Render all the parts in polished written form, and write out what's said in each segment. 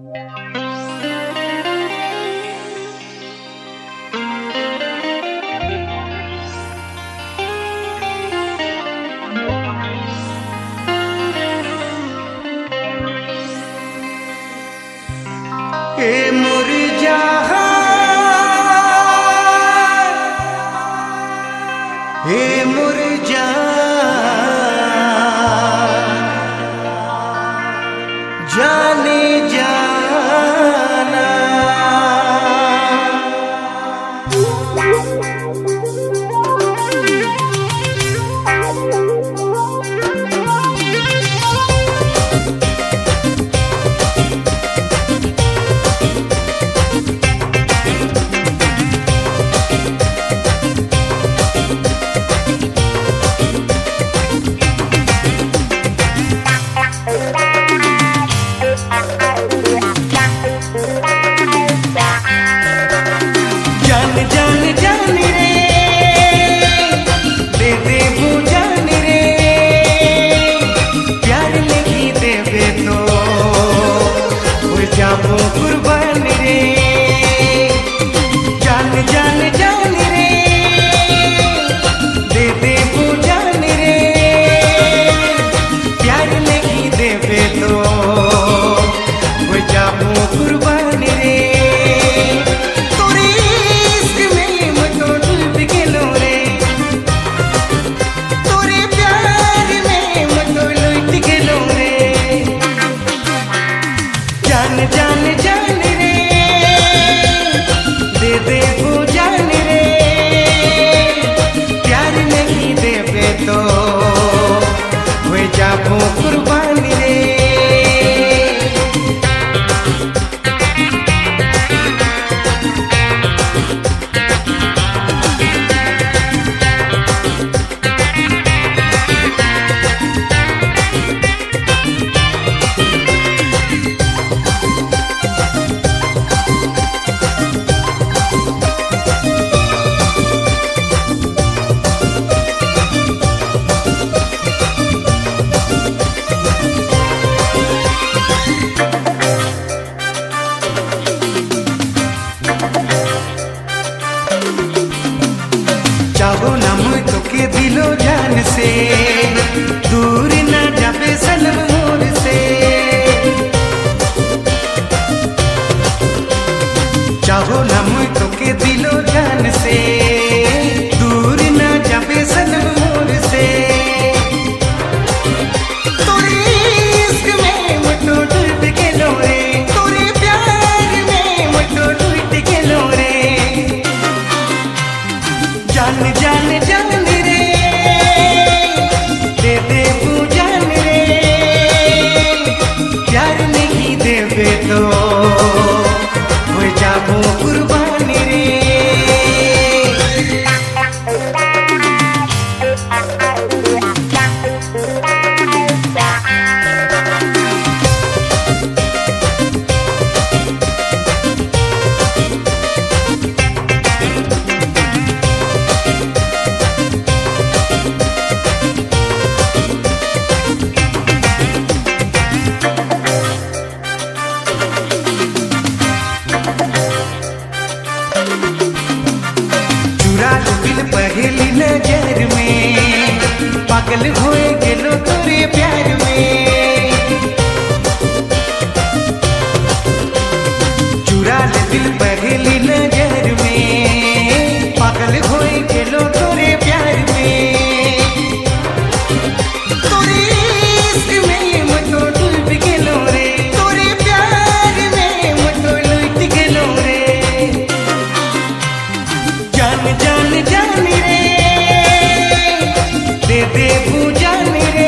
ए मुरझा जाने जाना जाबो कुर्बान रे जान जान जान रे दे दे वो जान रे प्यार नहीं देवे तो वो जाबो कुर्बान रे तोरे इश्क में मैं तो डूब गेलो रे तोरे प्यार में मैं तो लुट गेलो रे जान जान जान रे दे दे वो जान रे प्यार नहीं देवे तो वो जाबो कुर्बान रे चाहो ना मुझ तो के दिलो जान से दूर ना जाबे सनम मोर से चाहो ना मुझ तो के दिलो जान से दूर ना जाबे सनम मोर से तोरे इश्क में मैं तो डूब गेलो रे तोरे प्यार में मैं तो लुट गेलो रे जान जान जान रे दे दे वो जान रे प्यार नहीं देवे तो वो जाबो कुर्बान रे पहली नजर में पागल होए गेलो तोरे प्यार में चुरा ले दिल पहली नजर में पागल होए गेलो तोरे प्यार में तोरे इश्क में मैं तो डूब गेलो रे तोरे प्यार में मैं तो लुट गेलो रे जान जान जान रे दे दे वो जान रे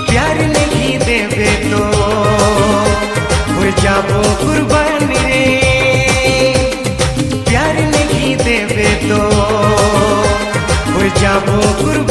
प्यार नहीं देवे तो वो जाबो कुर्बान रे प्यार नहीं देवे तो वो जाबो कुर्बान